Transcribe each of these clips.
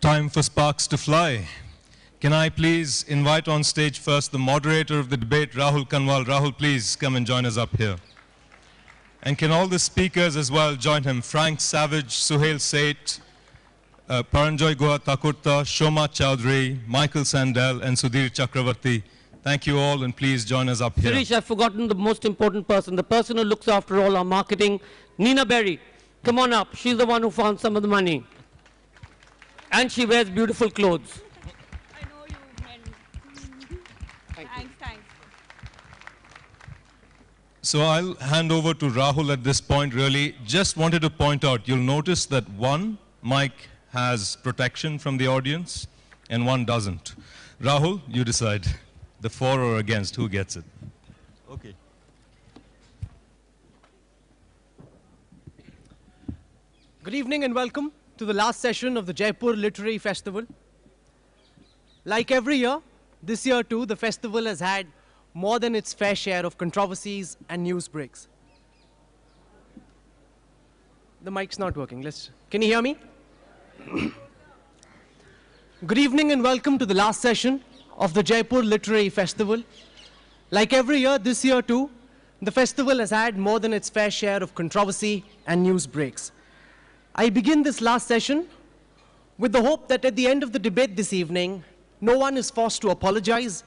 Time for sparks to fly. Can I please invite on stage first the moderator of the debate, Rahul Kanwal. Rahul, please come and join us up here. And can all the speakers as well join him? Frank Savage, Suhail Seth, Paranjoy Guha Thakurta, Shoma Chowdhury, Michael Sandel, and Sudhir Chakravarti. Thank you all, and please join us up here. Suresh, I've forgotten the most important person, the person who looks after all our marketing, Nina Berry. Come on up. She's the one who found some of the money. And she wears beautiful clothes. I know you meant. Thanks. So I'll hand over to Rahul at this point, really. Just wanted to point out, you'll notice that one mic has protection from the audience and one doesn't. Rahul, you decide. The for or against, who gets it? Okay. Good evening and welcome to the last session of the Jaipur Literary Festival. Like every year, this year too, the festival has had more than its fair share of controversies and news breaks. The mic's not working. Can you hear me? Good evening and welcome to the last session of the Jaipur Literary Festival. Like every year, this year too, the festival has had more than its fair share of controversy and news breaks. I begin this last session with the hope that at the end of the debate this evening, no one is forced to apologize,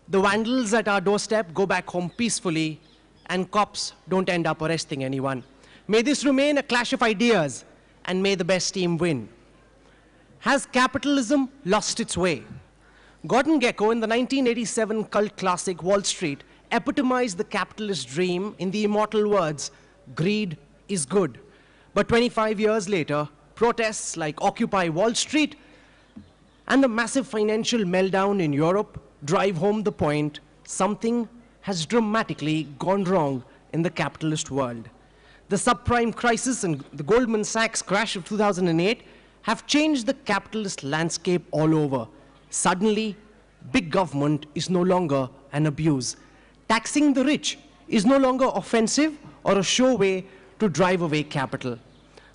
the vandals at our doorstep go back home peacefully, and cops don't end up arresting anyone. May this remain a clash of ideas, and may the best team win. Has capitalism lost its way? Gordon Gekko, in the 1987 cult classic Wall Street, epitomized the capitalist dream in the immortal words, "Greed is good." But 25 years later, protests like Occupy Wall Street and the massive financial meltdown in Europe drive home the point something has dramatically gone wrong in the capitalist world. The subprime crisis and the Goldman Sachs crash of 2008 have changed the capitalist landscape all over. Suddenly, big government is no longer an abuse. Taxing the rich is no longer offensive or a sure way to drive away capital.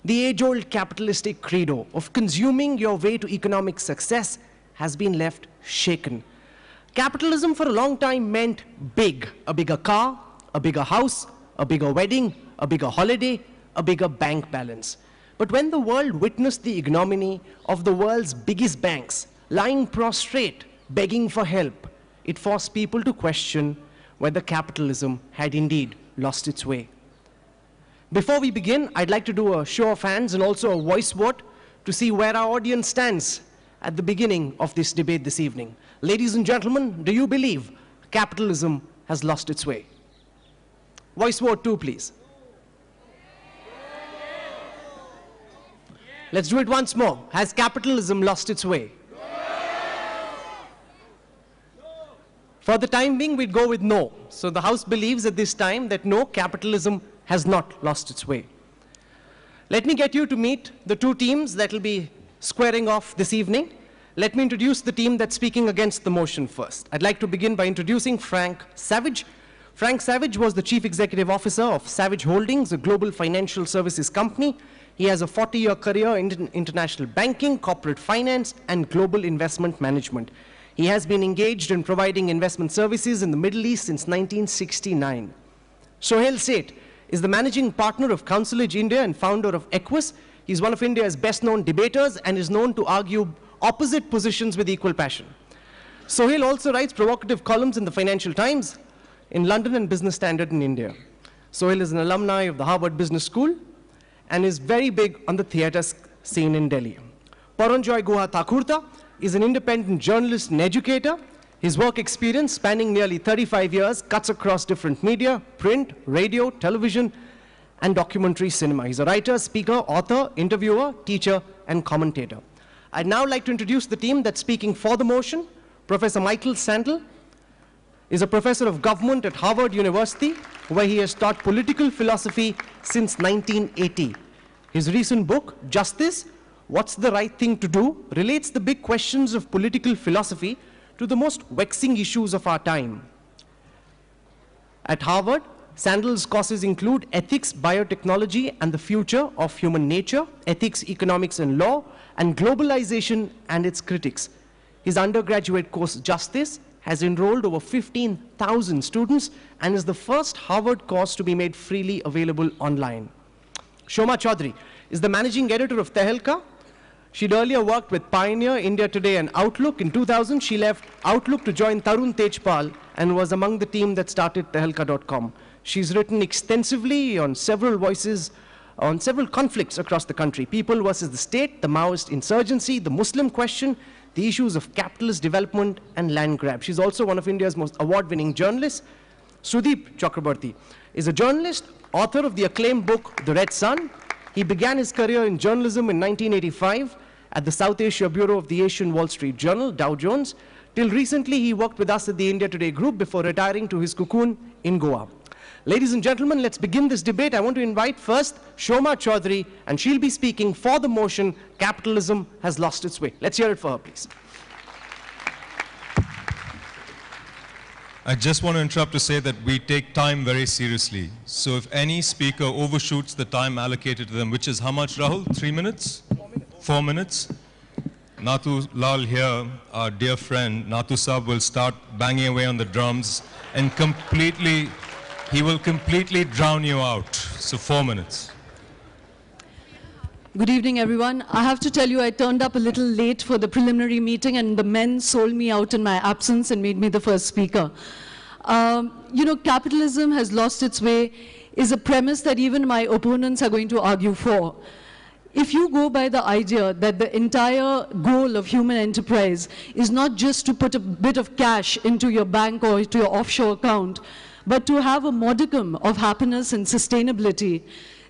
The age-old capitalistic credo of consuming your way to economic success has been left shaken. Capitalism for a long time meant big, a bigger car, a bigger house, a bigger wedding, a bigger holiday, a bigger bank balance. But when the world witnessed the ignominy of the world's biggest banks lying prostrate, begging for help, it forced people to question whether capitalism had indeed lost its way. Before we begin, I'd like to do a show of hands and also a voice vote to see where our audience stands at the beginning of this debate this evening. Ladies and gentlemen, do you believe capitalism has lost its way? Voice vote too, please. Let's do it once more. Has capitalism lost its way? For the time being, we'd go with no. So the House believes at this time that no, capitalism has not lost its way. Let me get you to meet the two teams that will be squaring off this evening. Let me introduce the team that's speaking against the motion first. I'd like to begin by introducing Frank Savage. Frank Savage was the Chief Executive Officer of Savage Holdings, a global financial services company. He has a 40-year career in international banking, corporate finance, and global investment management. He has been engaged in providing investment services in the Middle East since 1969. Suhail Seth is the managing partner of Counselage India and founder of Equus. He's one of India's best-known debaters and is known to argue opposite positions with equal passion. Suhail also writes provocative columns in the Financial Times, in London, and Business Standard in India. Suhail is an alumni of the Harvard Business School and is very big on the theater scene in Delhi. Paranjoy Guha Thakurta is an independent journalist and educator. His work experience, spanning nearly 35 years, cuts across different media, print, radio, television, and documentary cinema. He's a writer, speaker, author, interviewer, teacher, and commentator. I'd now like to introduce the team that's speaking for the motion. Professor Michael Sandel is a professor of government at Harvard University, where he has taught political philosophy since 1980. His recent book, Justice, What's the Right Thing to Do, relates the big questions of political philosophy to the most vexing issues of our time. At Harvard, Sandel's courses include ethics, biotechnology, and the future of human nature, ethics, economics, and law, and Globalization and Its Critics. His undergraduate course, Justice, has enrolled over 15,000 students and is the first Harvard course to be made freely available online. Shoma Chaudhary is the managing editor of Tehelka. She'd earlier worked with Pioneer, India Today, and Outlook. In 2000, she left Outlook to join Tarun Tejpal and was among the team that started Tehelka.com. She's written extensively on several conflicts across the country: people versus the state, the Maoist insurgency, the Muslim question, the issues of capitalist development and land grab. She's also one of India's most award-winning journalists. Sudeep Chakrabarti is a journalist, author of the acclaimed book, The Red Sun. He began his career in journalism in 1985 at the South Asia Bureau of the Asian Wall Street Journal, Dow Jones. Till recently, he worked with us at the India Today Group before retiring to his cocoon in Goa. Ladies and gentlemen, let's begin this debate. I want to invite first Shoma Chaudhary, and she'll be speaking for the motion, Capitalism Has Lost Its Way. Let's hear it for her, please. I just want to interrupt to say that we take time very seriously. So if any speaker overshoots the time allocated to them, which is how much, Rahul? 3 minutes? 4 minutes? Nathu Lal here, our dear friend, Nathu Saab will start banging away on the drums and he will completely drown you out. So 4 minutes. Good evening, everyone. I have to tell you, I turned up a little late for the preliminary meeting, and the men sold me out in my absence and made me the first speaker. Capitalism has lost its way is a premise that even my opponents are going to argue for. If you go by the idea that the entire goal of human enterprise is not just to put a bit of cash into your bank or to your offshore account, but to have a modicum of happiness and sustainability,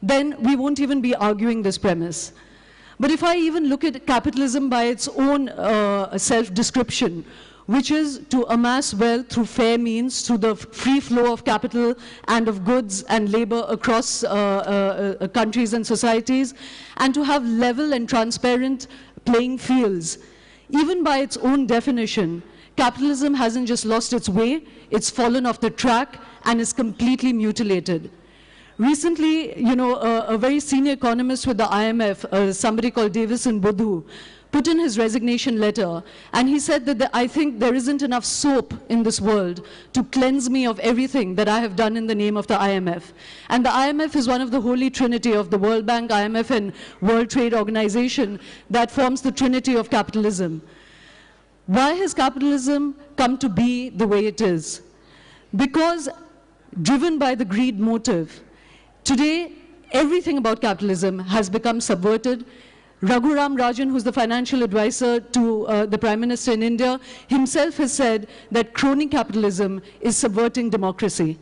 then we won't even be arguing this premise. But if I even look at capitalism by its own self-description, which is to amass wealth through fair means, through the free flow of capital and of goods and labor across countries and societies, and to have level and transparent playing fields, even by its own definition, capitalism hasn't just lost its way, it's fallen off the track and is completely mutilated. Recently, a very senior economist with the IMF, somebody called Davison Budhu, put in his resignation letter, and he said that I think there isn't enough soap in this world to cleanse me of everything that I have done in the name of the IMF. And the IMF is one of the holy trinity of the World Bank, IMF, and World Trade Organization that forms the trinity of capitalism. Why has capitalism come to be the way it is? Because driven by the greed motive. Today, everything about capitalism has become subverted. Raghuram Rajan, who's the financial advisor to the Prime Minister in India, himself has said that crony capitalism is subverting democracy.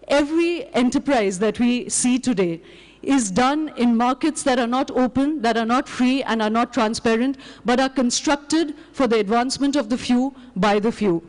Every enterprise that we see today is done in markets that are not open, that are not free, and are not transparent, but are constructed for the advancement of the few by the few.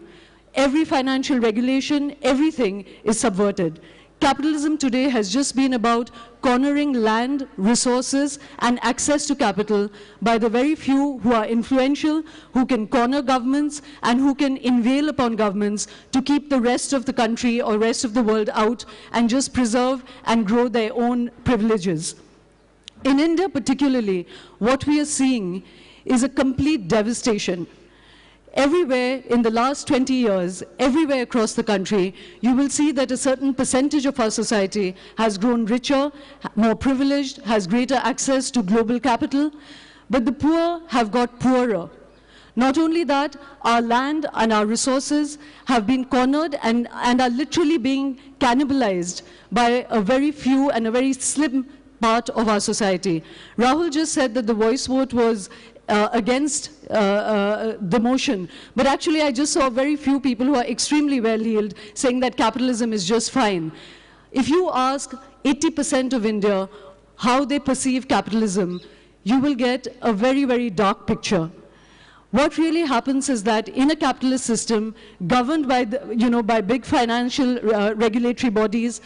Every financial regulation, everything is subverted. Capitalism today has just been about cornering land, resources, and access to capital by the very few who are influential, who can corner governments, and who can inveigle upon governments to keep the rest of the country or rest of the world out and just preserve and grow their own privileges. In India particularly, what we are seeing is a complete devastation. Everywhere in the last 20 years, everywhere across the country, you will see that a certain percentage of our society has grown richer, more privileged, has greater access to global capital, but the poor have got poorer. Not only that, our land and our resources have been cornered and are literally being cannibalized by a very few and a very slim part of our society. Rahul just said that the voice vote was against the motion. But actually, I just saw very few people who are extremely well-heeled saying that capitalism is just fine. If you ask 80% of India how they perceive capitalism, you will get a very, very dark picture. What really happens is that in a capitalist system governed by, by big financial regulatory bodies,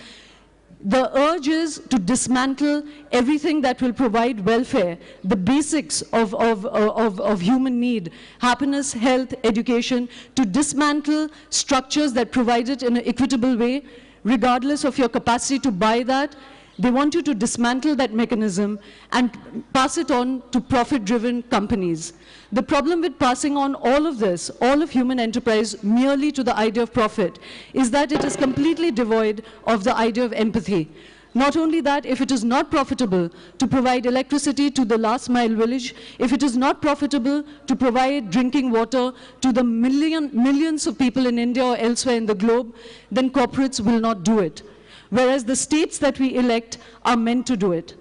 the urge is to dismantle everything that will provide welfare, the basics of human need, happiness, health, education, to dismantle structures that provide it in an equitable way, regardless of your capacity to buy that, They want you to dismantle that mechanism and pass it on to profit-driven companies. The problem with passing on all of this, all of human enterprise, merely to the idea of profit, is that it is completely devoid of the idea of empathy. Not only that, if it is not profitable to provide electricity to the last mile village, if it is not profitable to provide drinking water to the millions of people in India or elsewhere in the globe, then corporates will not do it. Whereas the states that we elect are meant to do it.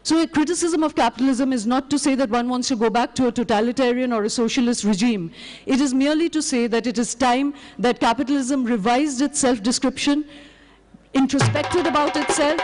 So a criticism of capitalism is not to say that one wants to go back to a totalitarian or a socialist regime. It is merely to say that it is time that capitalism revised its self-description, introspected about itself.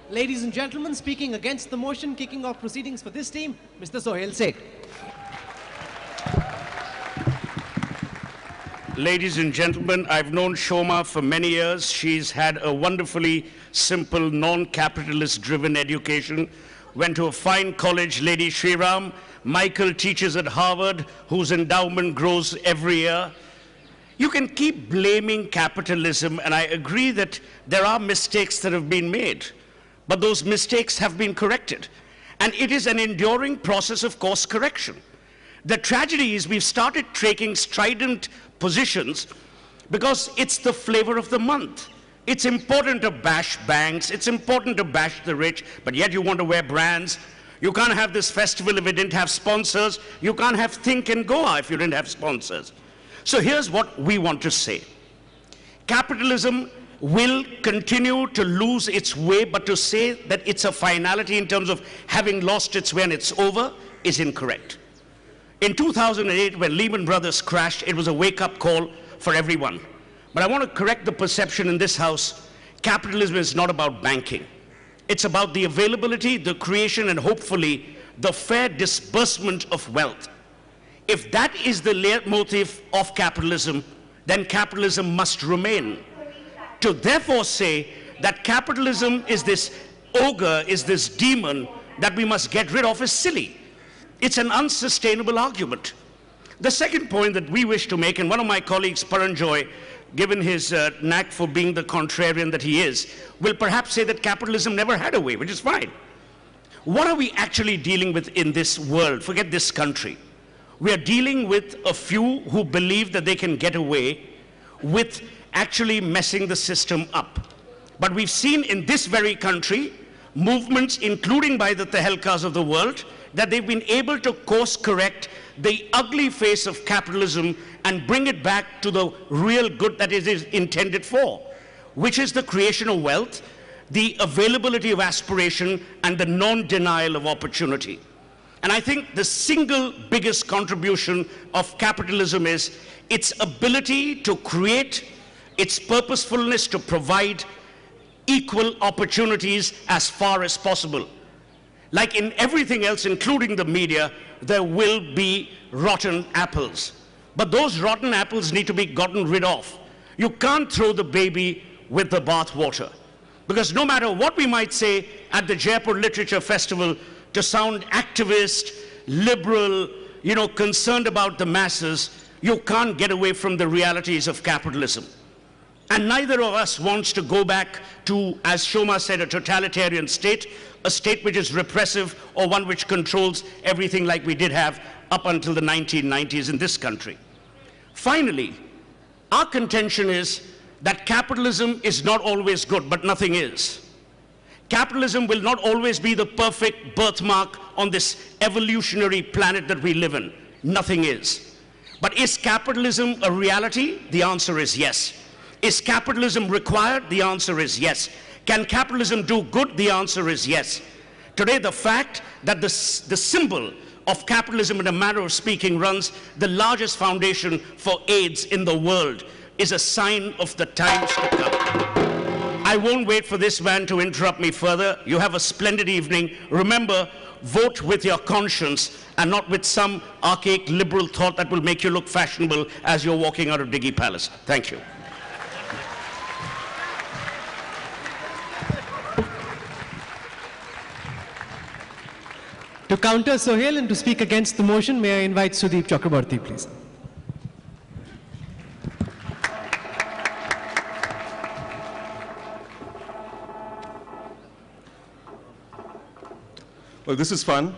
Ladies and gentlemen, speaking against the motion, kicking off proceedings for this team, Mr. Sohail Seth. Ladies and gentlemen, I've known Shoma for many years. She's had a wonderfully simple, non-capitalist driven education. Went to a fine college, Lady Shriram. Michael teaches at Harvard, whose endowment grows every year. You can keep blaming capitalism, and I agree that there are mistakes that have been made. But those mistakes have been corrected. And it is an enduring process of course correction. The tragedy is we've started taking strident positions because it's the flavor of the month. It's important to bash banks, it's important to bash the rich, but yet you want to wear brands. You can't have this festival if it didn't have sponsors. You can't have Think and Goa if you didn't have sponsors. So here's what we want to say. Capitalism will continue to lose its way, but to say that it's a finality in terms of having lost its way and it's over is incorrect. In 2008, when Lehman Brothers crashed, it was a wake-up call for everyone. But I want to correct the perception in this house. Capitalism is not about banking. It's about the availability, the creation, and hopefully the fair disbursement of wealth. If that is the leitmotif of capitalism, then capitalism must remain. To therefore say that capitalism is this ogre, is this demon that we must get rid of is silly. It's an unsustainable argument. The second point that we wish to make, and one of my colleagues, Paranjoy, given his knack for being the contrarian that he is, will perhaps say that capitalism never had a way, which is fine. What are we actually dealing with in this world? Forget this country. We are dealing with a few who believe that they can get away with actually messing the system up. But we've seen in this very country movements, including by the Tehelkas of the world, that they've been able to course correct the ugly face of capitalism and bring it back to the real good that it is intended for, which is the creation of wealth, the availability of aspiration, and the non-denial of opportunity. And I think the single biggest contribution of capitalism is its ability to create, its purposefulness to provide equal opportunities as far as possible. Like in everything else, including the media, there will be rotten apples. But those rotten apples need to be gotten rid of. You can't throw the baby with the bathwater. Because no matter what we might say at the Jaipur Literature Festival to sound activist, liberal, concerned about the masses, you can't get away from the realities of capitalism. And neither of us wants to go back to, as Shoma said, a totalitarian state, a state which is repressive or one which controls everything like we did have up until the 1990s in this country. Finally, our contention is that capitalism is not always good, but nothing is. Capitalism will not always be the perfect birthmark on this evolutionary planet that we live in. Nothing is. But is capitalism a reality? The answer is yes. Is capitalism required? The answer is yes. Can capitalism do good? The answer is yes. Today, the fact that the symbol of capitalism, in a manner of speaking, runs the largest foundation for AIDS in the world is a sign of the times to come. I won't wait for this man to interrupt me further. You have a splendid evening. Remember, vote with your conscience and not with some archaic liberal thought that will make you look fashionable as you're walking out of Diggy Palace. Thank you. To counter Sohail and to speak against the motion, may I invite Sudeep Chakraborty, please. Well, this is fun.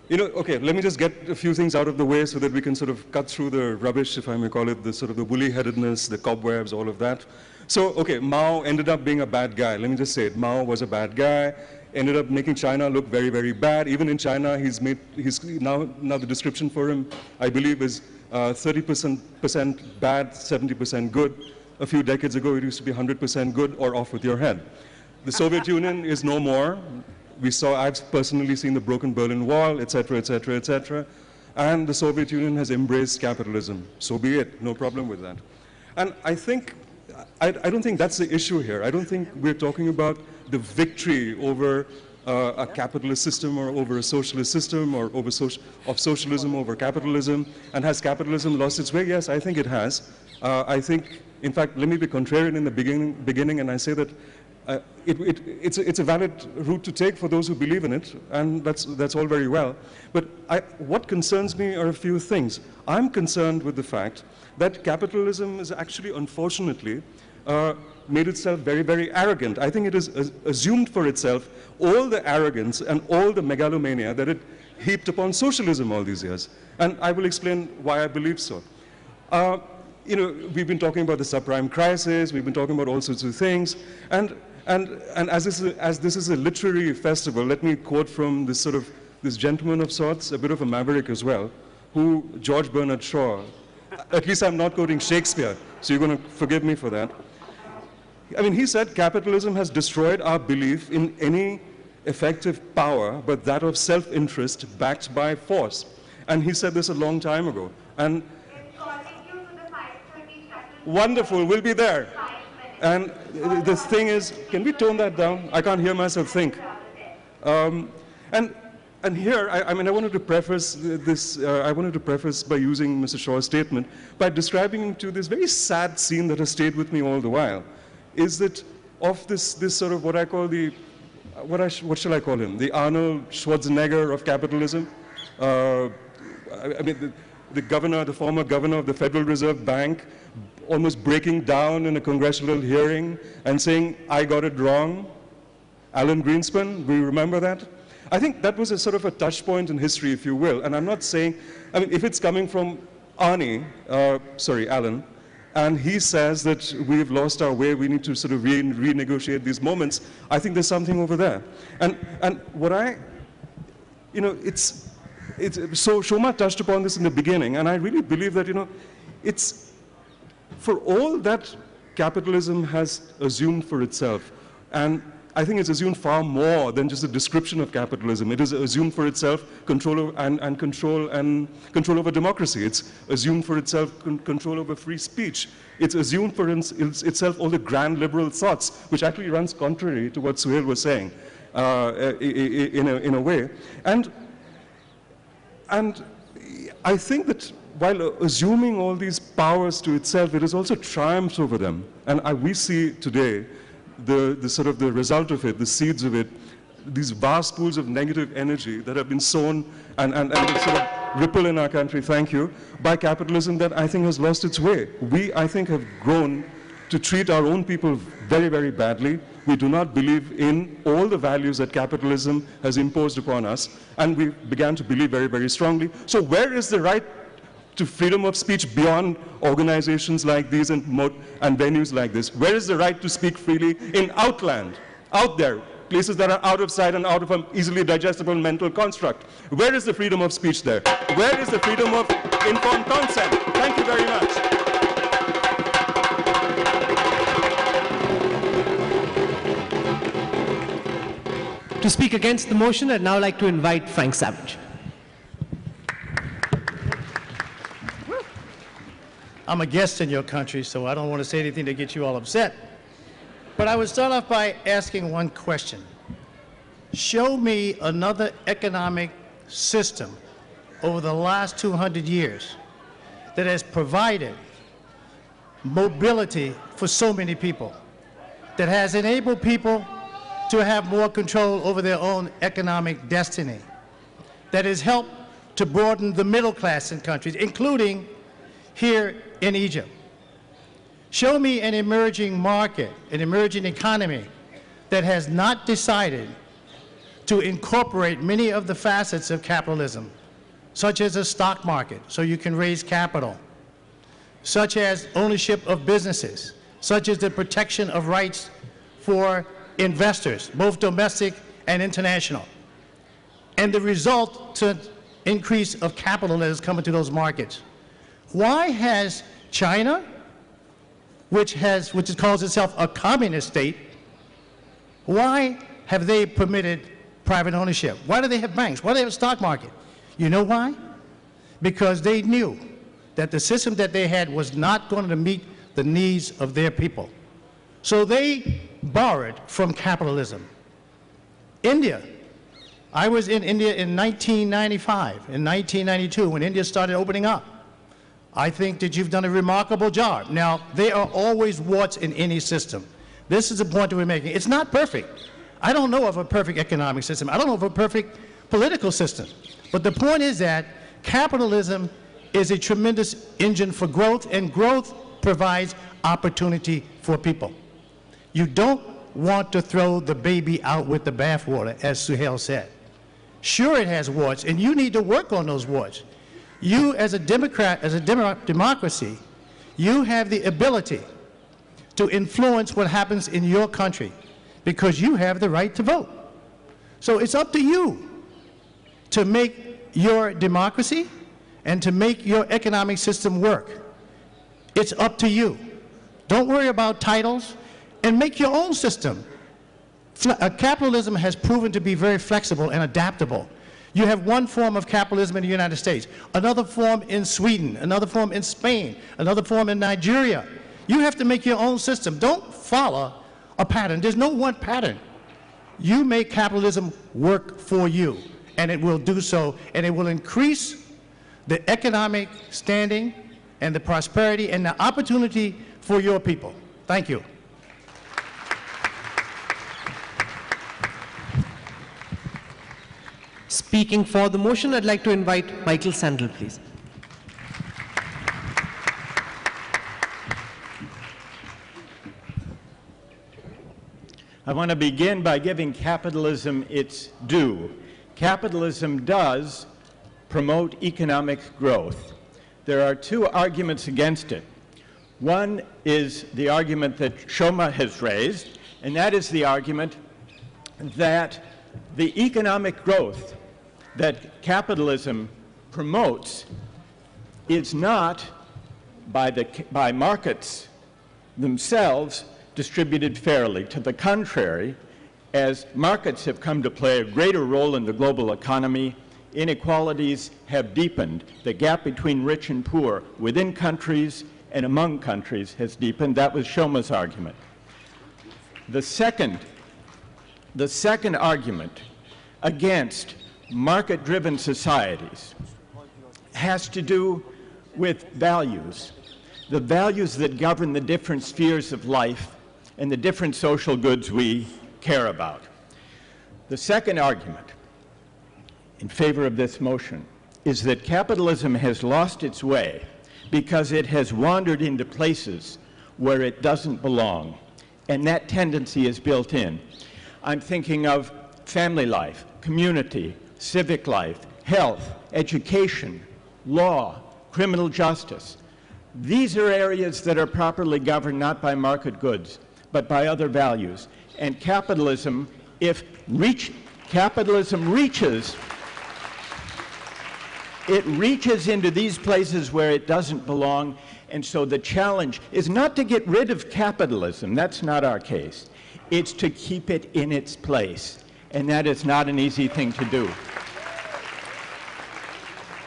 You know, okay, let me just get a few things out of the way so that we can sort of cut through the rubbish, if I may call it, the sort of the woolly-headedness, the cobwebs, all of that. So, okay, Mao ended up being a bad guy. Let me just say it. Mao was a bad guy, ended up making China look very, very bad. Even in China, he's now the description for him, I believe, is 30% bad, 70% good. A few decades ago, it used to be 100% good or off with your head. The Soviet Union is no more. I've personally seen the broken Berlin Wall, et cetera, et cetera, et cetera. And the Soviet Union has embraced capitalism. So be it, no problem with that. And I don't think that's the issue here. I don't think we're talking about the victory over a capitalist system or over a socialist system or over socialism over capitalism. And has capitalism lost its way? Yes, I think it has. I think, in fact, let me be contrarian in the beginning and I say that it's a valid route to take for those who believe in it, and that's all very well. But what concerns me are a few things. I'm concerned with the fact that capitalism is actually, unfortunately, made itself very, very arrogant. I think it has assumed for itself all the arrogance and all the megalomania that it heaped upon socialism all these years. And I will explain why I believe so. You know, we've been talking about the subprime crisis, we've been talking about all sorts of things, and as this is a literary festival, let me quote from this gentleman of sorts, a bit of a maverick as well, George Bernard Shaw. At least I'm not quoting Shakespeare, so you're going to forgive me for that. I mean, he said capitalism has destroyed our belief in any effective power, but that of self-interest backed by force. And he said this a long time ago. And wonderful, we'll be there. And the thing is, can we tone that down? I can't hear myself think. And here, I wanted to preface this. I wanted to preface by using Mr. Shaw's statement by describing to this very sad scene that has stayed with me all the while. Is that of this sort of what I call what shall I call him? The Arnold Schwarzenegger of capitalism. I mean, the former governor of the Federal Reserve Bank, almost breaking down in a congressional hearing and saying, "I got it wrong." Alan Greenspan, we remember that? I think that was a sort of a touch point in history, if you will. And I'm not saying, I mean, if it's coming from Alan, and he says that we've lost our way, we need to sort of renegotiate these moments, I think there's something over there. And what so Shoma touched upon this in the beginning, and I really believe that, it's, for all that capitalism has assumed for itself, and I think it's assumed far more than just a description of capitalism. It has assumed for itself control over democracy. It's assumed for itself control over free speech. It's assumed for itself all the grand liberal thoughts, which actually runs contrary to what Suhail was saying in a way. And I think that while assuming all these powers to itself, it has also triumphed over them. And we see today the result of it, the seeds of it, these vast pools of negative energy that have been sown and sort of ripple in our country, thank you, by capitalism that I think has lost its way. We, I think, have grown to treat our own people very, very badly. We do not believe in all the values that capitalism has imposed upon us, and we began to believe very, very strongly. So where is the right to freedom of speech beyond organizations like these and venues like this? Where is the right to speak freely in outland, out there, places that are out of sight and out of an easily digestible mental construct? Where is the freedom of speech there? Where is the freedom of informed consent? Thank you very much. To speak against the motion, I'd now like to invite Frank Savage. I'm a guest in your country, so I don't want to say anything to get you all upset. But I would start off by asking one question. Show me another economic system over the last 200 years that has provided mobility for so many people, that has enabled people to have more control over their own economic destiny, that has helped to broaden the middle class in countries, including here in Egypt. Show me an emerging market, an emerging economy that has not decided to incorporate many of the facets of capitalism, such as a stock market, so you can raise capital, such as ownership of businesses, such as the protection of rights for investors, both domestic and international, and the resultant increase of capital that has come into those markets. Why has China, which calls itself a communist state, why have they permitted private ownership? Why do they have banks? Why do they have a stock market? You know why? Because they knew that the system that they had was not going to meet the needs of their people. So they borrowed from capitalism. India. I was in India in 1995, in 1992, when India started opening up. I think that you've done a remarkable job. Now, there are always warts in any system. This is the point that we're making. It's not perfect. I don't know of a perfect economic system. I don't know of a perfect political system. But the point is that capitalism is a tremendous engine for growth, and growth provides opportunity for people. You don't want to throw the baby out with the bathwater, as Suhail said. Sure, it has warts, and you need to work on those warts. You, as a Democrat, as a democracy, you have the ability to influence what happens in your country because you have the right to vote. So it's up to you to make your democracy and to make your economic system work. It's up to you. Don't worry about titles and make your own system. Capitalism has proven to be very flexible and adaptable. You have one form of capitalism in the United States, another form in Sweden, another form in Spain, another form in Nigeria. You have to make your own system. Don't follow a pattern. There's no one pattern. You make capitalism work for you, and it will do so, and it will increase the economic standing and the prosperity and the opportunity for your people. Thank you. Speaking for the motion, I'd like to invite Michael Sandel, please. I want to begin by giving capitalism its due. Capitalism does promote economic growth. There are two arguments against it. One is the argument that Shoma has raised, and that is the argument that the economic growth that capitalism promotes is not by markets themselves distributed fairly. To the contrary, as markets have come to play a greater role in the global economy, inequalities have deepened. The gap between rich and poor within countries and among countries has deepened. That was Shoma's argument. The second argument against market-driven societies has to do with values, the values that govern the different spheres of life and the different social goods we care about. The second argument in favor of this motion is that capitalism has lost its way because it has wandered into places where it doesn't belong, and that tendency is built in. I'm thinking of family life, community, civic life, health, education, law, criminal justice. These are areas that are properly governed not by market goods, but by other values. And capitalism, capitalism reaches into these places where it doesn't belong. And so the challenge is not to get rid of capitalism. That's not our case. It's to keep it in its place. And that is not an easy thing to do.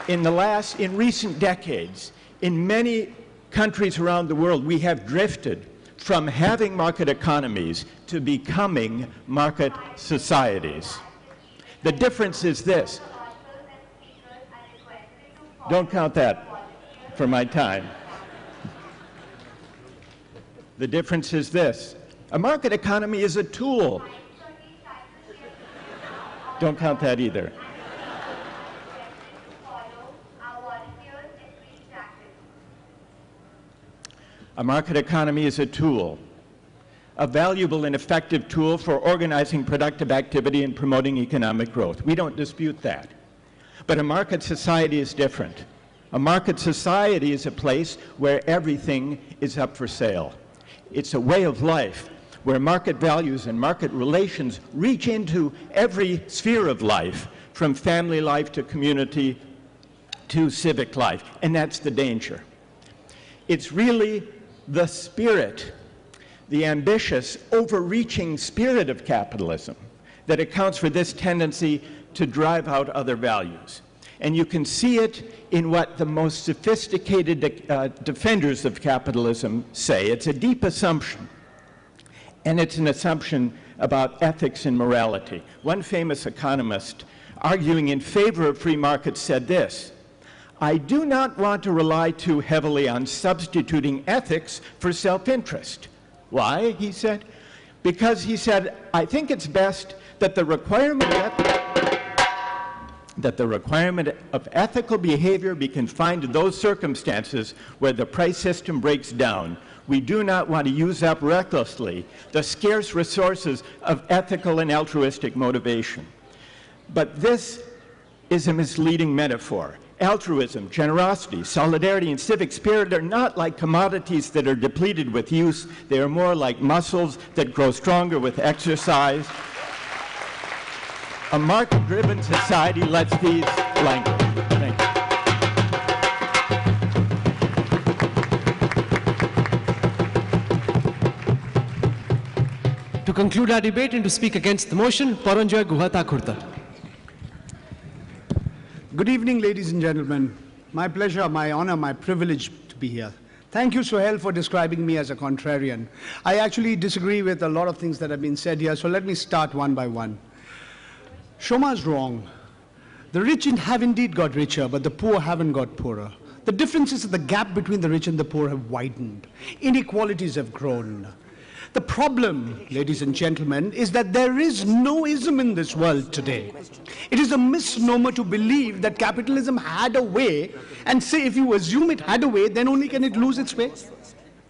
In recent decades, in many countries around the world, we have drifted from having market economies to becoming market societies. The difference is this. Don't count that for my time. The difference is this. A market economy is a tool. Don't count that either. A market economy is a tool, a valuable and effective tool for organizing productive activity and promoting economic growth. We don't dispute that. But a market society is different. A market society is a place where everything is up for sale. It's a way of life where market values and market relations reach into every sphere of life, from family life to community to civic life, and that's the danger. It's really the spirit, the ambitious, overreaching spirit of capitalism that accounts for this tendency to drive out other values. And you can see it in what the most sophisticated defenders of capitalism say. It's a deep assumption, and it's an assumption about ethics and morality. One famous economist arguing in favor of free markets said this: I do not want to rely too heavily on substituting ethics for self-interest. Why? He said. Because, he said, I think it's best that the requirement of ethical behavior be confined to those circumstances where the price system breaks down. We do not want to use up recklessly the scarce resources of ethical and altruistic motivation. But this is a misleading metaphor. Altruism, generosity, solidarity, and civic spirit are not like commodities that are depleted with use. They are more like muscles that grow stronger with exercise. A market-driven society lets these languish. Thank you. To conclude our debate and to speak against the motion, Paranjoy Guhata Kurta. Good evening, ladies and gentlemen. My pleasure, my honor, my privilege to be here. Thank you, Sohail, for describing me as a contrarian. I actually disagree with a lot of things that have been said here, so let me start one by one. Shoma is wrong. The rich have indeed got richer, but the poor haven't got poorer. The difference is that the gap between the rich and the poor have widened. Inequalities have grown. The problem, ladies and gentlemen, is that there is no ism in this world today. It is a misnomer to believe that capitalism had a way, and say if you assume it had a way, then only can it lose its way.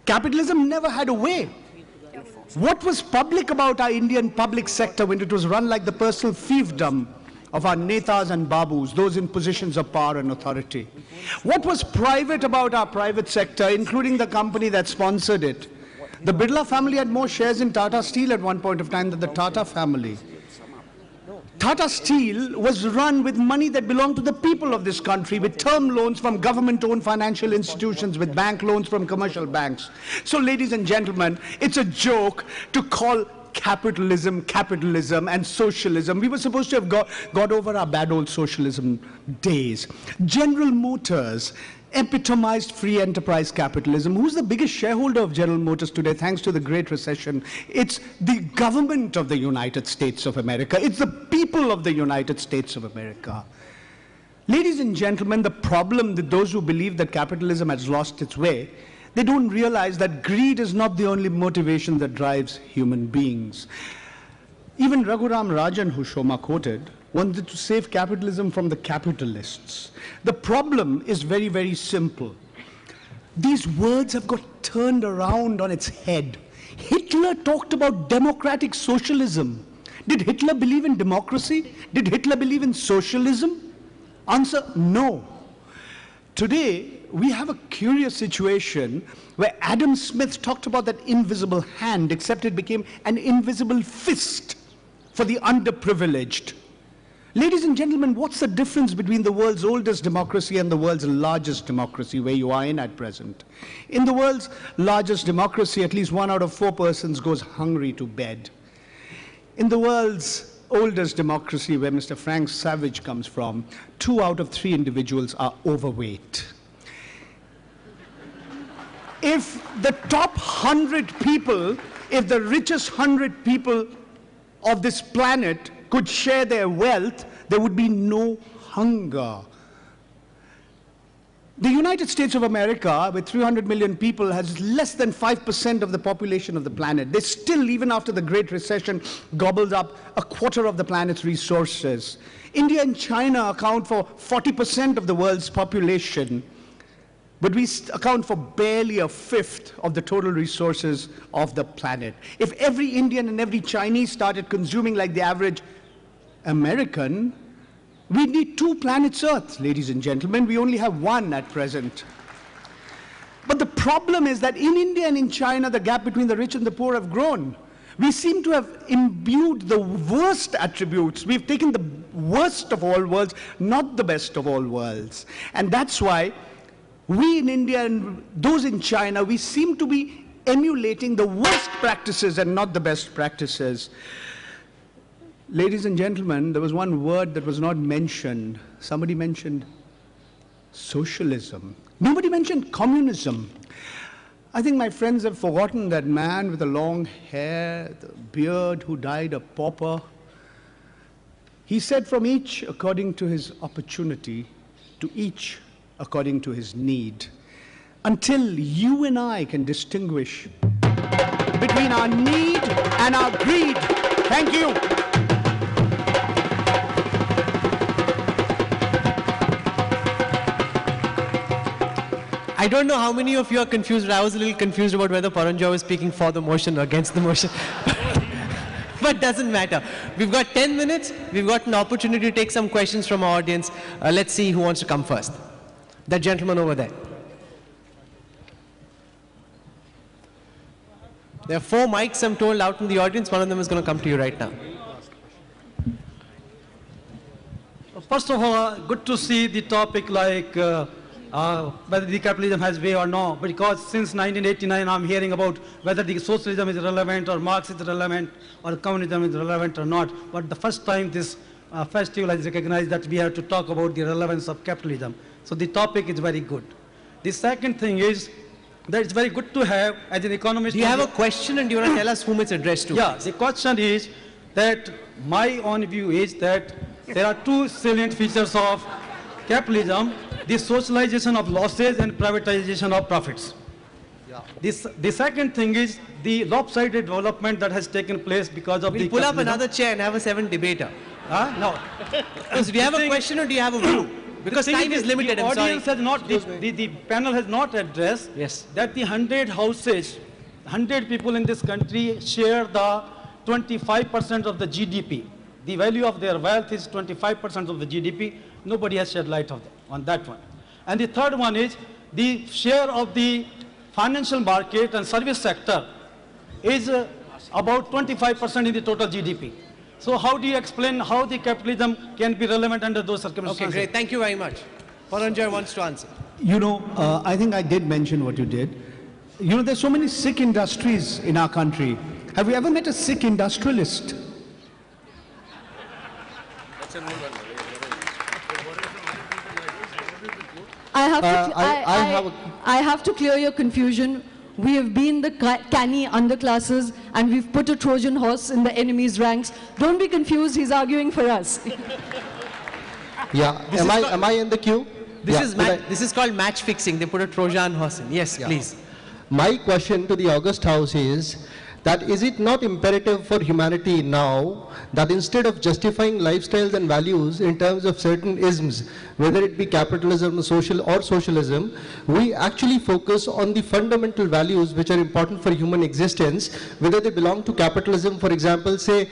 Capitalism never had a way. What was public about our Indian public sector when it was run like the personal fiefdom of our netas and babus, those in positions of power and authority? What was private about our private sector, including the company that sponsored it? The Birla family had more shares in Tata Steel at one point of time than the Tata family. Tata Steel was run with money that belonged to the people of this country, with term loans from government-owned financial institutions, with bank loans from commercial banks. So, ladies and gentlemen, it's a joke to call capitalism and socialism. We were supposed to have got over our bad old socialism days. General Motors epitomized free enterprise capitalism. Who's the biggest shareholder of General Motors today, thanks to the Great Recession? It's the government of the United States of America. It's the people of the United States of America. Ladies and gentlemen, the problem with those who believe that capitalism has lost its way, they don't realize that greed is not the only motivation that drives human beings. Even Raghuram Rajan, who Shoma quoted, wanted to save capitalism from the capitalists. The problem is very, very simple. These words have got turned around on its head. Hitler talked about democratic socialism. Did Hitler believe in democracy? Did Hitler believe in socialism? Answer, no. Today, we have a curious situation where Adam Smith talked about that invisible hand, except it became an invisible fist for the underprivileged. Ladies and gentlemen, what's the difference between the world's oldest democracy and the world's largest democracy, where you are in at present? In the world's largest democracy, at least 1 out of 4 persons goes hungry to bed. In the world's oldest democracy, where Mr. Frank Savage comes from, 2 out of 3 individuals are overweight. If the top 100 people, if the richest 100 people of this planet could share their wealth, there would be no hunger. The United States of America, with 300 million people, has less than 5% of the population of the planet. They still, even after the Great Recession, gobbled up a quarter of the planet's resources. India and China account for 40% of the world's population, but we account for barely a fifth of the total resources of the planet. If every Indian and every Chinese started consuming like the average American, we need 2 planets Earth, ladies and gentlemen. We only have 1 at present. But the problem is that in India and in China, the gap between the rich and the poor have grown. We seem to have imbued the worst attributes. We've taken the worst of all worlds, not the best of all worlds. And that's why we in India and those in China, we seem to be emulating the worst practices and not the best practices. Ladies and gentlemen, there was one word that was not mentioned. Somebody mentioned socialism. Nobody mentioned communism. I think my friends have forgotten that man with the long hair, the beard, who died a pauper. He said, from each according to his opportunity, to each according to his need. Until you and I can distinguish between our need and our greed. Thank you. I don't know how many of you are confused, but I was a little confused about whether Paranjoy was speaking for the motion or against the motion. But doesn't matter. We've got 10 minutes. We've got an opportunity to take some questions from our audience. Let's see who wants to come first. That gentleman over there. There are 4 mics, I'm told, out in the audience. One of them is going to come to you right now. First of all, good to see the topic like whether the capitalism has way or no, because since 1989 I'm hearing about whether the socialism is relevant or Marx is relevant or communism is relevant or not. But the first time this festival has recognized that we have to talk about the relevance of capitalism. So the topic is very good. The second thing is that it's very good to have, as an economist... Do you have a question and do you want to tell us whom it's addressed to? Yeah, the question is that my own view is that there are 2 salient features of capitalism: the socialization of losses and privatization of profits. Yeah. The second thing is the lopsided development that has taken place because of we'll pull up another chair and have a 7 debater. No. So do you have a question or do you have a view? Because time is limited, the audience has not, the panel has not addressed that the 100 houses, 100 people in this country share the 25% of the GDP. The value of their wealth is 25% of the GDP. Nobody has shed light on that one. And the third one is the share of the financial market and service sector is about 25% in the total GDP. So how do you explain how the capitalism can be relevant under those circumstances? Okay, great. Thank you very much. Paranjoy wants to answer. You know, I think I did mention what you did. You know, there's so many sick industries in our country. Have you ever met a sick industrialist? I have to clear your confusion. We have been the canny underclasses and we've put a Trojan horse in the enemy's ranks. Don't be confused, he's arguing for us. Yeah, am I in the queue? This is called match fixing. They put a Trojan horse in. Yes, please. My question to the August House is that is it not imperative for humanity now that instead of justifying lifestyles and values in terms of certain isms, whether it be capitalism, or socialism, we actually focus on the fundamental values which are important for human existence, whether they belong to capitalism, for example, say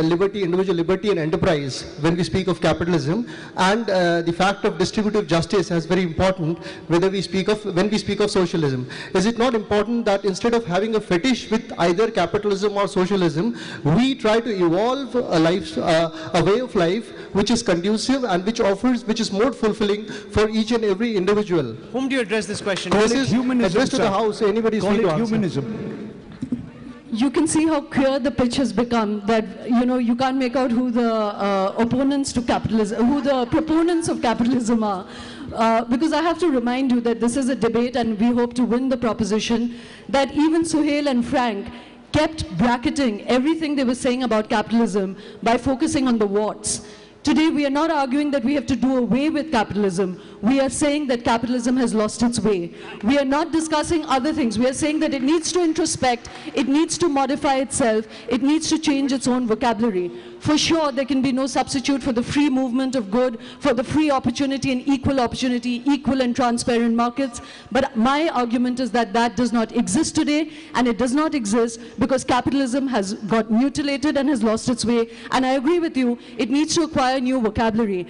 liberty, individual liberty and enterprise, when we speak of capitalism, and the fact of distributive justice as very important, whether we speak of, when we speak of socialism. Is it not important that instead of having a fetish with either capitalism or socialism, we try to evolve a way of life which is conducive and which is more fulfilling for each and every individual? Whom do you address this question? This is addressed to the House. Anybody is free to answer. Humanism. You can see how clear the pitch has become, that you can't make out who the opponents to capitalism, who the proponents of capitalism are. Because I have to remind you that this is a debate and we hope to win the proposition that even Suhail and Frank kept bracketing everything they were saying about capitalism by focusing on the what's. Today, we are not arguing that we have to do away with capitalism. We are saying that capitalism has lost its way. We are not discussing other things. We are saying that it needs to introspect, it needs to modify itself, it needs to change its own vocabulary. For sure, there can be no substitute for the free movement of good, for the free opportunity and equal and transparent markets. But my argument is that that does not exist today, and it does not exist because capitalism has got mutilated and has lost its way. And I agree with you, it needs to acquire new vocabulary.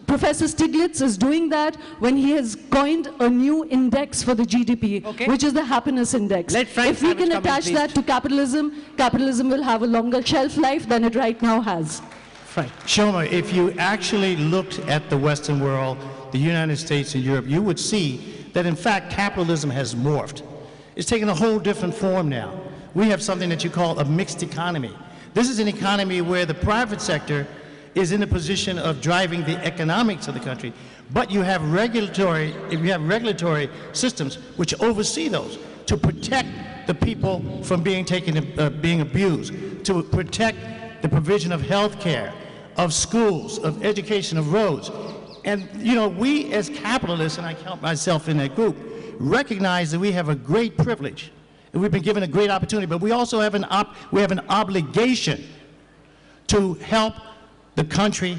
Professor Stiglitz is doing that when he has coined a new index for the GDP, which is the happiness index. If we can attach that to capitalism, capitalism will have a longer shelf life than it right now has. Right. Shoma, if you actually looked at the Western world, the United States and Europe, you would see that in fact capitalism has morphed. It's taken a whole different form now. We have something that you call a mixed economy. This is an economy where the private sector is in a position of driving the economics of the country, but you have regulatory systems which oversee those to protect the people from being being abused, to protect the provision of health care, of schools, of education, of roads. And you know, we as capitalists, and I count myself in that group, recognize that we have a great privilege, and we've been given a great opportunity, but we also have an obligation to help the country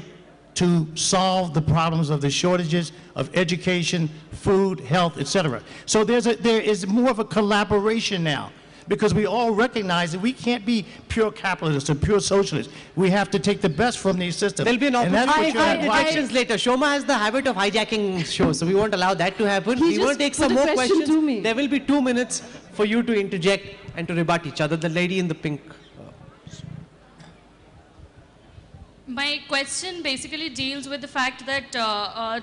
to solve the problems of the shortages of education, food, health, etc. So there is more of a collaboration now, because we all recognize that we can't be pure capitalists or pure socialists. We have to take the best from these systems. There'll be an opportunity for questions later. Shoma has the habit of hijacking shows, so we won't allow that to happen. We will take some more questions. There will be 2 minutes for you to interject and to rebut each other. The lady in the pink. My question basically deals with the fact that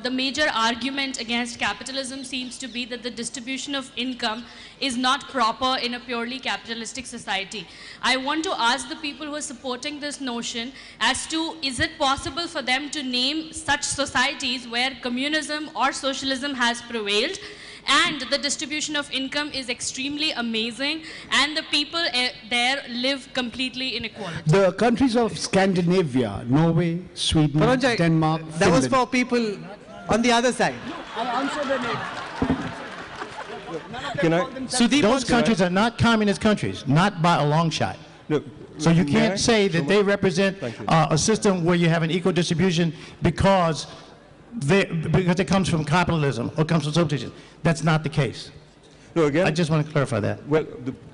the major argument against capitalism seems to be that the distribution of income is not proper in a purely capitalistic society. I want to ask the people who are supporting this notion as to, is it possible for them to name such societies where communism or socialism has prevailed, and the distribution of income is extremely amazing, and the people there live completely in equality? The countries of Scandinavia, Norway, Sweden, Denmark, That Finland. was for people on the other side. Those countries are not communist countries, not by a long shot. No, so you can't say that they represent a system where you have an equal distribution because it comes from capitalism or comes from socialism. That's not the case. No, again, I just want to clarify that. Well,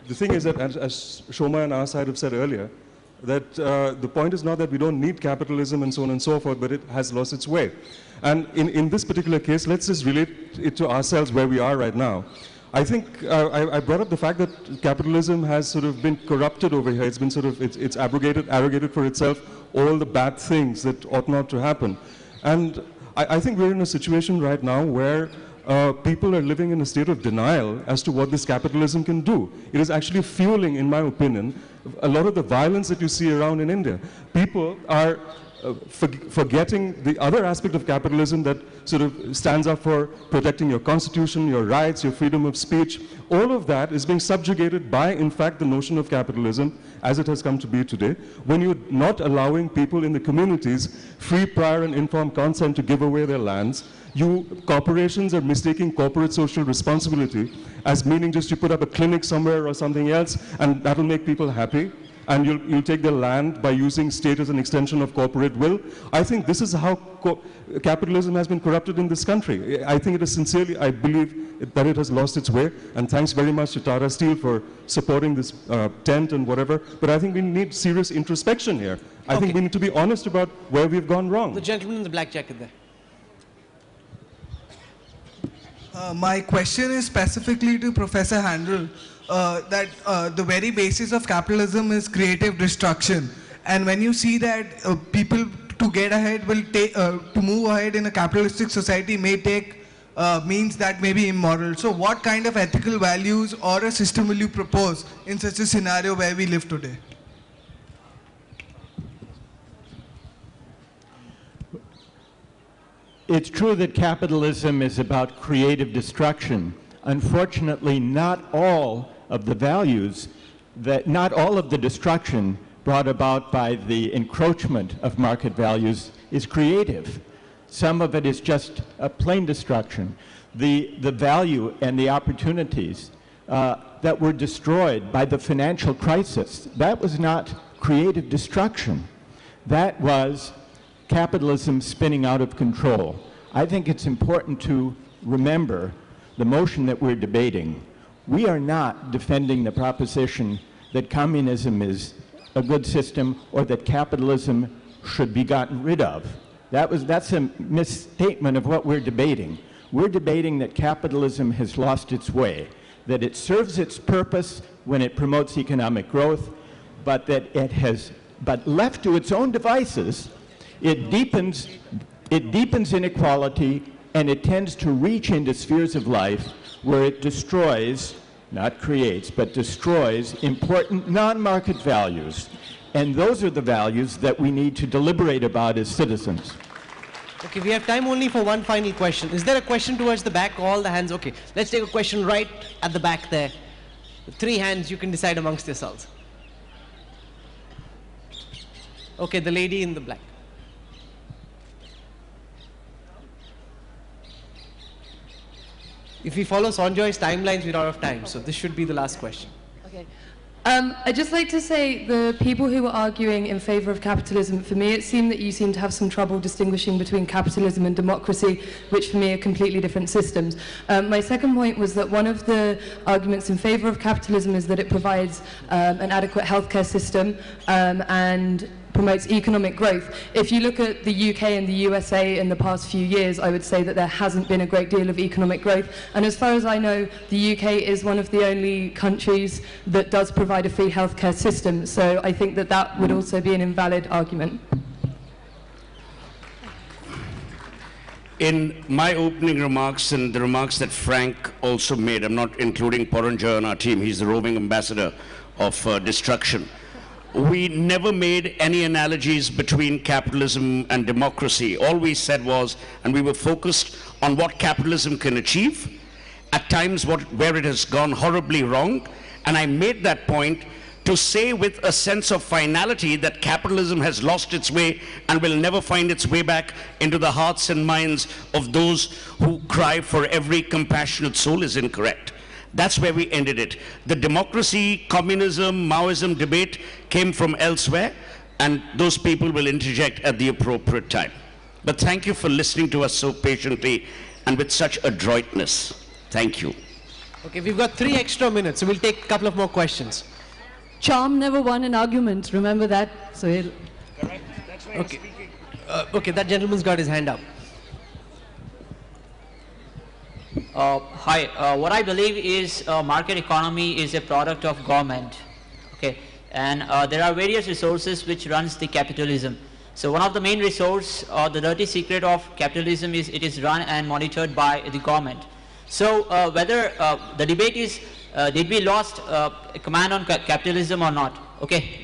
the thing is that, as Shoma and our side have said earlier, that the point is not that we don't need capitalism and so on and so forth, but it has lost its way. And in this particular case, let's just relate it to ourselves where we are right now. I think I brought up the fact that capitalism has sort of been corrupted over here. It's been sort of, it's arrogated for itself all the bad things that ought not to happen. And I think we're in a situation right now where people are living in a state of denial as to what this capitalism can do. It is actually fueling, in my opinion, a lot of the violence that you see around in India. People are forgetting the other aspect of capitalism that sort of stands up for protecting your constitution, your rights, your freedom of speech. All of that is being subjugated by, in fact, the notion of capitalism as it has come to be today, when you're not allowing people in the communities free, prior, and informed consent to give away their lands. Corporations are mistaking corporate social responsibility as meaning just you put up a clinic somewhere or something else and that'll make people happy, and you'll take their land by using state as an extension of corporate will. I think this is how capitalism has been corrupted in this country. I think it is sincerely, I believe that it has lost its way, and thanks very much to Tata Steel for supporting this tent and whatever, but I think we need serious introspection here. I think we need to be honest about where we've gone wrong. The gentleman in the black jacket there. My question is specifically to Professor Handel, that the very basis of capitalism is creative destruction. And when you see that people to get ahead will take, to move ahead in a capitalistic society may take means that may be immoral. So what kind of ethical values or a system will you propose in such a scenario where we live today? It's true that capitalism is about creative destruction. Unfortunately, not all of the values that not all of the destruction brought about by the encroachment of market values is creative. Some of it is just a plain destruction. The value and the opportunities that were destroyed by the financial crisis, that was not creative destruction. That was capitalism spinning out of control. I think it's important to remember the motion that we're debating. We are not defending the proposition that communism is a good system or that capitalism should be gotten rid of. That's a misstatement of what we're debating. We're debating that capitalism has lost its way, that it serves its purpose when it promotes economic growth, but that but left to its own devices, it deepens inequality, and it tends to reach into spheres of life where it destroys, not creates, but destroys important non-market values. And those are the values that we need to deliberate about as citizens. Okay, we have time only for one final question. Is there a question towards the back? All the hands? Okay, let's take a question right at the back there. With 3 hands, you can decide amongst yourselves. Okay, the lady in the black. If we follow Sanjoy's timelines, we're out of time, so this should be the last question. Okay. I'd just like to say the people who were arguing in favor of capitalism, for me it seemed that you seem to have some trouble distinguishing between capitalism and democracy, which for me are completely different systems. My second point was that one of the arguments in favor of capitalism is that it provides an adequate healthcare system and promotes economic growth. If you look at the UK and the USA in the past few years, I would say that there hasn't been a great deal of economic growth. And as far as I know, the UK is one of the only countries that does provide a free healthcare system. So I think that that would also be an invalid argument. In my opening remarks and the remarks that Frank also made, I'm not including Poranja on our team, he's the roving ambassador of destruction. We never made any analogies between capitalism and democracy. All we said was, and we were focused on what capitalism can achieve, at times where it has gone horribly wrong, and I made that point to say with a sense of finality that capitalism has lost its way and will never find its way back into the hearts and minds of those who cry for every compassionate soul is incorrect. That's where we ended it. The democracy, communism, Maoism debate came from elsewhere, and those people will interject at the appropriate time. But thank you for listening to us so patiently and with such adroitness. Thank you. Okay, we've got 3 extra minutes, so we'll take a couple of more questions. Charm never won an argument, remember that? So he'll... Correct. That's why okay. Okay, that gentleman's got his hand up. Hi, what I believe is market economy is a product of government, okay, and there are various resources which runs the capitalism. So one of the main resource, the dirty secret of capitalism is it is run and monitored by the government. So whether the debate is did we lost command on capitalism or not, okay,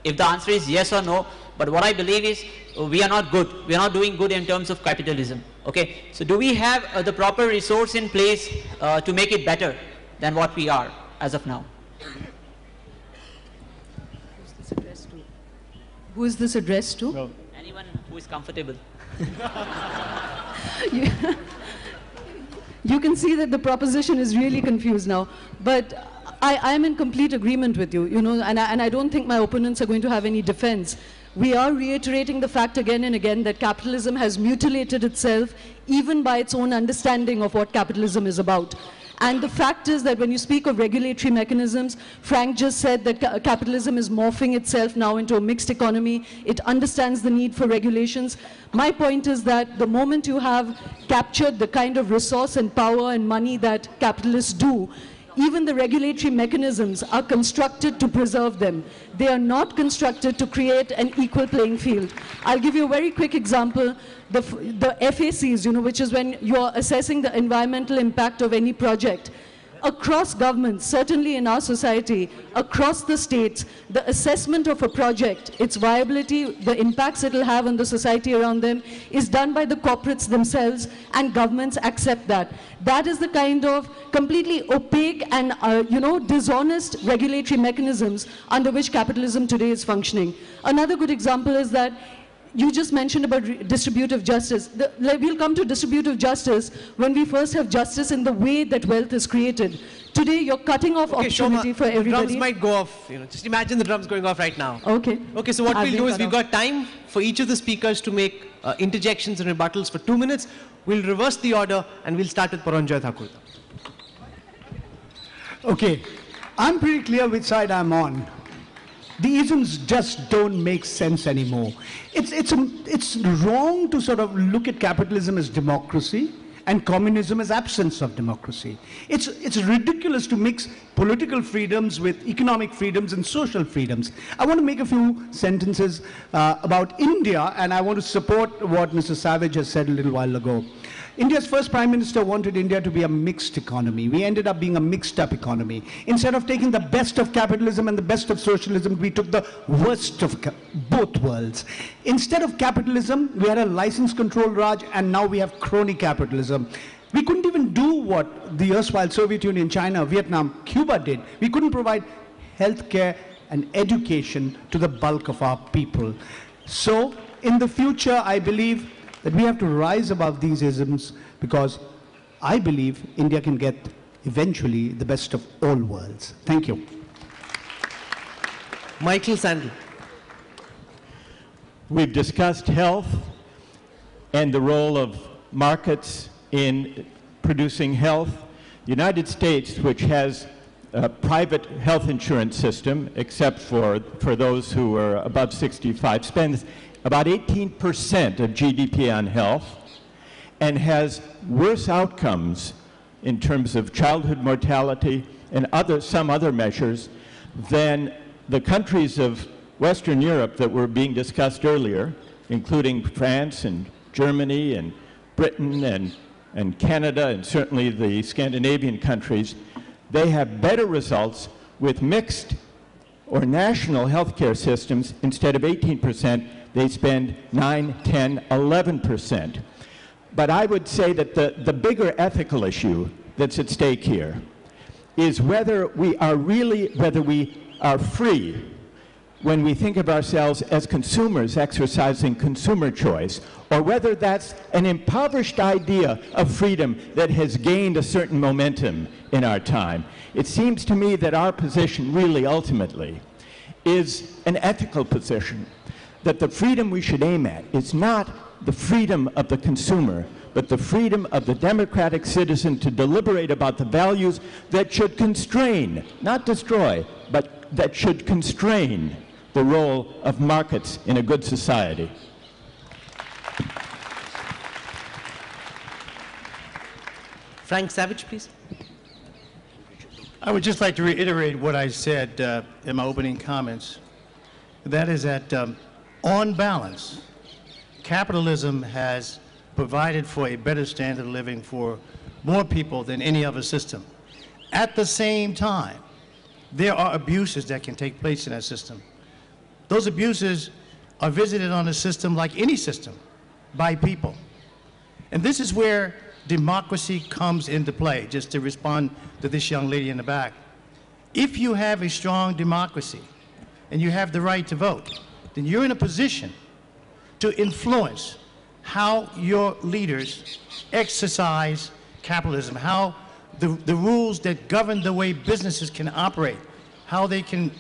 if the answer is yes or no, but what I believe is we are not good, we are not doing good in terms of capitalism. Okay, so do we have the proper resource in place to make it better than what we are as of now? Who is this addressed to? Well, anyone who is comfortable. You can see that the proposition is really confused now, but I am in complete agreement with you, and I don't think my opponents are going to have any defense. We are reiterating the fact again and again that capitalism has mutilated itself even by its own understanding of what capitalism is about. And the fact is that when you speak of regulatory mechanisms, Frank just said that capitalism is morphing itself now into a mixed economy. It understands the need for regulations. My point is that the moment you have captured the kind of resource and power and money that capitalists do, even the regulatory mechanisms are constructed to preserve them. They are not constructed to create an equal playing field. I'll give you a very quick example. The FACs, which is when you're assessing the environmental impact of any project. across governments, certainly in our society, across the states, the assessment of a project, its viability, the impacts it will have on the society around them, is done by the corporates themselves, and governments accept that. That is the kind of completely opaque and dishonest regulatory mechanisms under which capitalism today is functioning. Another good example is that you just mentioned about distributive justice. We'll come to distributive justice when we first have justice in the way that wealth is created. Today, you're cutting off opportunity for everybody. The drums might go off. Just imagine the drums going off right now. Okay. Okay, so what we'll do is we've got time for each of the speakers to make interjections and rebuttals for 2 minutes. We'll reverse the order, and we'll start with Paranjoy Thakur. Okay, I'm pretty clear which side I'm on. The isms just don't make sense anymore. It's wrong to sort of look at capitalism as democracy and communism as absence of democracy. It's ridiculous to mix political freedoms with economic freedoms and social freedoms. I want to make a few sentences about India, and I want to support what Mr. Savage has said a little while ago. India's first Prime Minister wanted India to be a mixed economy. We ended up being a mixed-up economy. Instead of taking the best of capitalism and the best of socialism, we took the worst of both worlds. Instead of capitalism, we had a license control Raj, and now we have crony capitalism. We couldn't even do what the erstwhile Soviet Union, China, Vietnam, Cuba did. We couldn't provide healthcare and education to the bulk of our people. So, in the future, I believe that we have to rise above these isms, because I believe India can get eventually the best of all worlds. Thank you. Michael Sandel. We've discussed health and the role of markets in producing health. The United States, which has a private health insurance system, except for those who are above 65, spends about 18% of GDP on health, and has worse outcomes in terms of childhood mortality and some other measures than the countries of Western Europe that were being discussed earlier, including France and Germany and Britain and Canada and certainly the Scandinavian countries. They have better results with mixed or national healthcare systems. Instead of 18%, they spend 9, 10, 11%. But I would say that the bigger ethical issue that's at stake here is whether we are free when we think of ourselves as consumers exercising consumer choice, or whether that's an impoverished idea of freedom that has gained a certain momentum in our time. It seems to me that our position really ultimately is an ethical position, that the freedom we should aim at is not the freedom of the consumer, but the freedom of the democratic citizen to deliberate about the values that should constrain, not destroy, but that should constrain the role of markets in a good society. Frank Savage, please. I would just like to reiterate what I said in my opening comments. That is that, on balance, capitalism has provided for a better standard of living for more people than any other system. At the same time, there are abuses that can take place in that system. Those abuses are visited on a system like any system by people. And this is where democracy comes into play, just to respond to this young lady in the back. If you have a strong democracy and you have the right to vote, then you're in a position to influence how your leaders exercise capitalism, how the rules that govern the way businesses can operate, how they can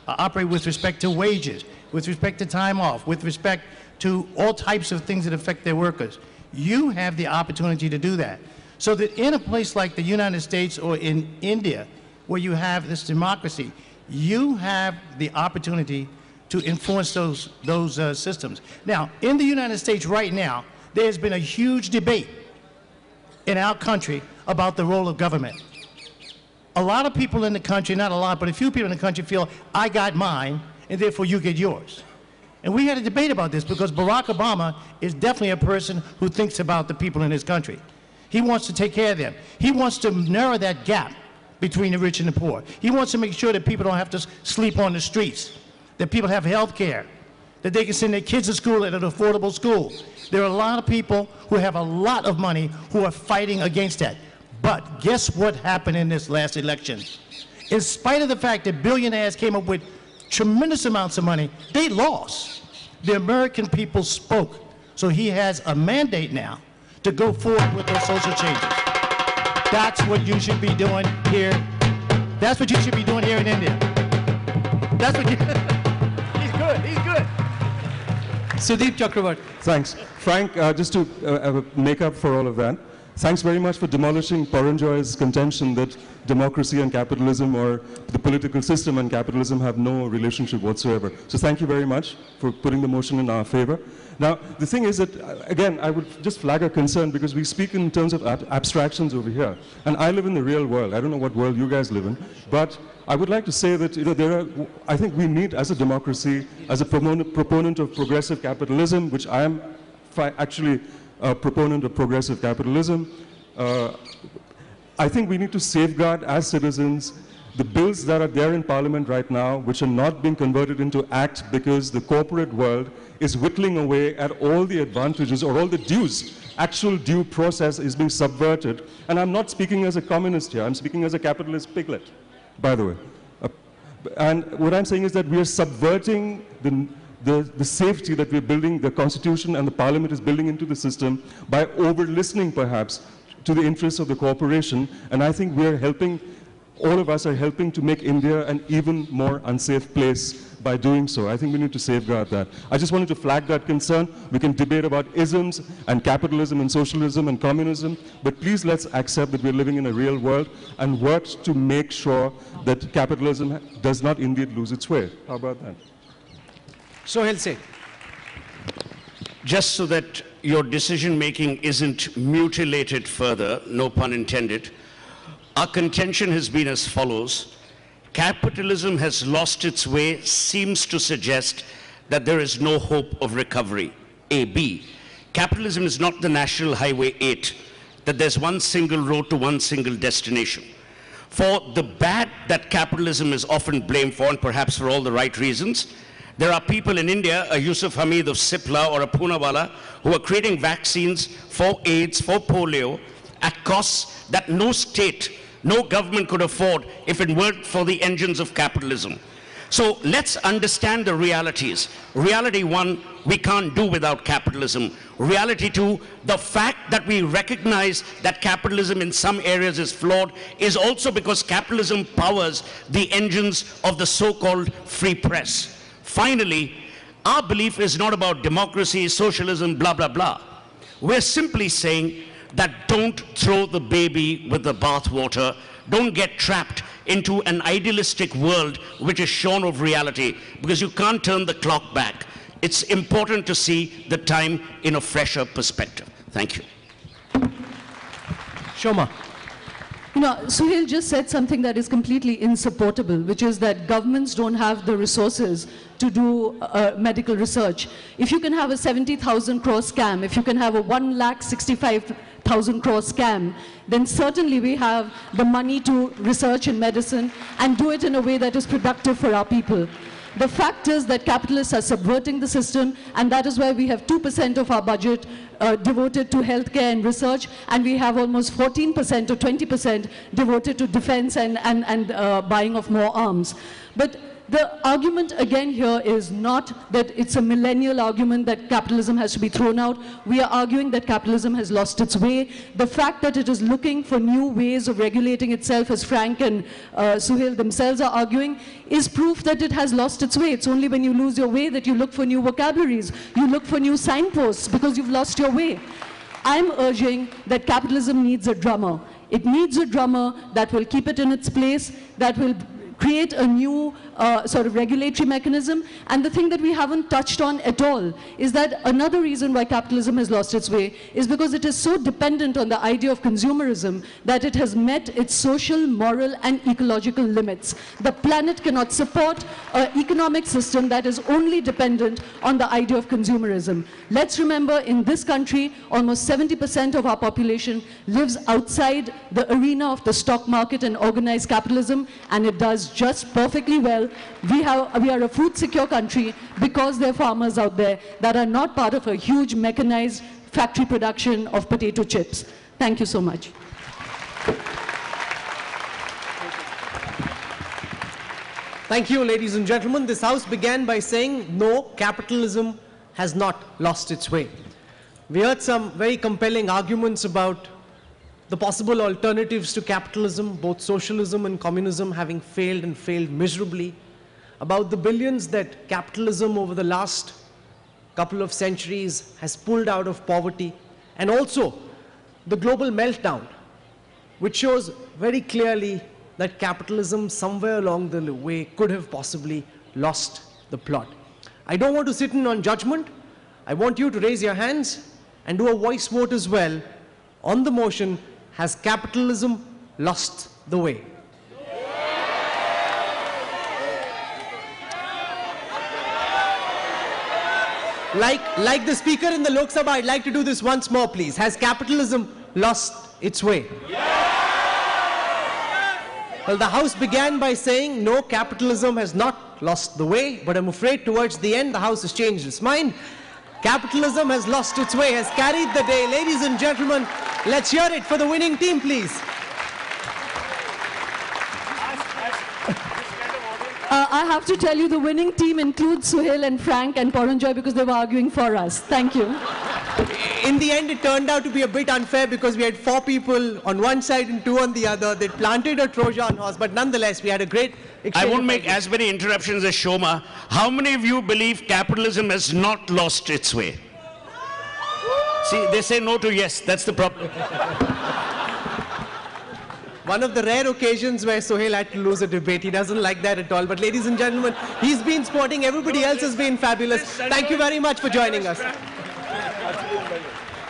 operate with respect to wages, with respect to time off, with respect to all types of things that affect their workers. You have the opportunity to do that. So that in a place like the United States or in India, where you have this democracy, you have the opportunity to influence those systems. Now, in the United States right now, there's been a huge debate in our country about the role of government. A lot of people in the country, not a lot, but a few people in the country feel, I got mine, and therefore you get yours. And we had a debate about this because Barack Obama is definitely a person who thinks about the people in his country. He wants to take care of them. He wants to narrow that gap between the rich and the poor. He wants to make sure that people don't have to sleep on the streets, that people have health care, that they can send their kids to school at an affordable school. There are a lot of people who have a lot of money who are fighting against that. But guess what happened in this last election? In spite of the fact that billionaires came up with tremendous amounts of money, they lost. The American people spoke. So he has a mandate now to go forward with those social changes. That's what you should be doing here. That's what you should be doing here in India. That's what you... He's good, he's good. Sudeep Chakravarti. Thanks. Frank, just to make up for all of that, thanks very much for demolishing Paranjoy's contention that democracy and capitalism, or the political system and capitalism, have no relationship whatsoever. So thank you very much for putting the motion in our favor. Now, the thing is that, again, I would just flag a concern, because we speak in terms of abstractions over here. And I live in the real world. I don't know what world you guys live in. But I would like to say that, I think we need, as a democracy, as a proponent of progressive capitalism, which I am actually a proponent of progressive capitalism, I think we need to safeguard, as citizens, the bills that are there in Parliament right now, which are not being converted into act because the corporate world is whittling away at all the advantages, or all the dues. Actual due process is being subverted. And I'm not speaking as a communist here, I'm speaking as a capitalist piglet, by the way. And what I'm saying is that we are subverting the safety that we're building, the Constitution and the Parliament is building into the system, by over-listening, perhaps, to the interests of the corporation. And I think we're helping, all of us are helping to make India an even more unsafe place by doing so. I think we need to safeguard that. I just wanted to flag that concern. We can debate about isms and capitalism and socialism and communism, but please let's accept that we're living in a real world and work to make sure that capitalism does not indeed lose its way. How about that? Sohail Singh. Just so that your decision-making isn't mutilated further, no pun intended, our contention has been as follows. Capitalism has lost its way seems to suggest that there is no hope of recovery. A. B. Capitalism is not the National Highway 8, that there's one single road to one single destination. For the bad that capitalism is often blamed for, and perhaps for all the right reasons, there are people in India, a Yusuf Hamid of Sipla or a Poonawalla, who are creating vaccines for AIDS, for polio, at costs that no state, no government could afford if it weren't for the engines of capitalism. So let's understand the realities. Reality one, we can't do without capitalism. Reality two, the fact that we recognize that capitalism in some areas is flawed is also because capitalism powers the engines of the so-called free press. Finally, our belief is not about democracy, socialism, blah, blah, blah. We're simply saying that don't throw the baby with the bathwater. Don't get trapped into an idealistic world which is shorn of reality, because you can't turn the clock back. It's important to see the time in a fresher perspective. Thank you. Shoma. You know, Suhail just said something that is completely insupportable, which is that governments don't have the resources to do medical research. If you can have a 70,000 crore scam, if you can have a 1,65,000 crore scam, then certainly we have the money to research in medicine and do it in a way that is productive for our people. The fact is that capitalists are subverting the system, and that is why we have 2% of our budget devoted to healthcare and research, and we have almost 14% or 20% devoted to defense and buying of more arms. But the argument again here is not that it's a millennial argument that capitalism has to be thrown out. We are arguing that capitalism has lost its way. The fact that it is looking for new ways of regulating itself, as Frank and Suhail themselves are arguing, is proof that it has lost its way. It's only when you lose your way that you look for new vocabularies. You look for new signposts because you've lost your way. I'm urging that capitalism needs a drummer. It needs a drummer that will keep it in its place, that will create a new sort of regulatory mechanism. And the thing that we haven't touched on at all is that another reason why capitalism has lost its way is because it is so dependent on the idea of consumerism that it has met its social, moral, and ecological limits. The planet cannot support an economic system that is only dependent on the idea of consumerism. Let's remember, in this country, almost 70% of our population lives outside the arena of the stock market and organized capitalism, and it does just perfectly well. We are a food-secure country because there are farmers out there that are not part of a huge mechanized factory production of potato chips. Thank you so much. Thank you, ladies and gentlemen. This House began by saying, no, capitalism has not lost its way. We heard some very compelling arguments about the possible alternatives to capitalism, both socialism and communism having failed and failed miserably, about the billions that capitalism over the last couple of centuries has pulled out of poverty, and also the global meltdown, which shows very clearly that capitalism somewhere along the way could have possibly lost the plot. I don't want to sit in on judgment. I want you to raise your hands and do a voice vote as well on the motion, has capitalism lost the way? Like the speaker in the Lok Sabha, I'd like to do this once more, please. Has capitalism lost its way? Well, the House began by saying, no, capitalism has not lost the way, but I'm afraid towards the end, the House has changed its mind. Capitalism has lost its way, has carried the day. Ladies and gentlemen, let's hear it for the winning team, please. I have to tell you, the winning team includes Suhail and Frank and Paranjoy because they were arguing for us. Thank you. In the end, it turned out to be a bit unfair because we had 4 people on one side and 2 on the other. They planted a Trojan horse, but nonetheless, we had a great exchange. I won't make as many interruptions as Shoma. How many of you believe capitalism has not lost its way? See, they say no to yes. That's the problem. One of the rare occasions where Suhail had to lose a debate. He doesn't like that at all. But ladies and gentlemen, he's been sporting. Everybody else has been fabulous. Thank you very much for joining us.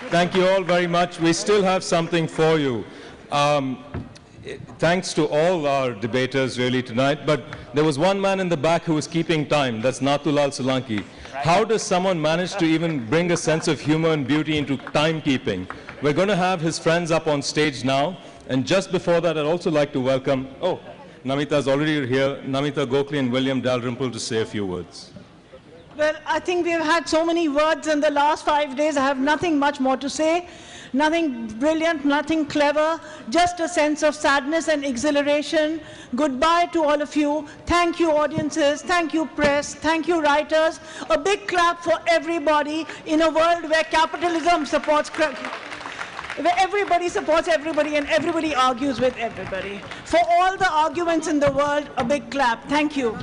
Thank you all very much. We still have something for you. Thanks to all our debaters really tonight, but there was one man in the back who was keeping time. That's Natulal Solanki. How does someone manage to even bring a sense of humor and beauty into timekeeping? We're going to have his friends up on stage now. And just before that, I'd also like to welcome, Namita's already here, Namita Gokhale and William Dalrymple to say a few words. Well, I think we've had so many words in the last 5 days. I have nothing much more to say. Nothing brilliant, nothing clever, just a sense of sadness and exhilaration. Goodbye to all of you. Thank you, audiences. Thank you, press. Thank you, writers. A big clap for everybody in a world where capitalism supports, where everybody supports everybody and everybody argues with everybody. For all the arguments in the world, a big clap. Thank you.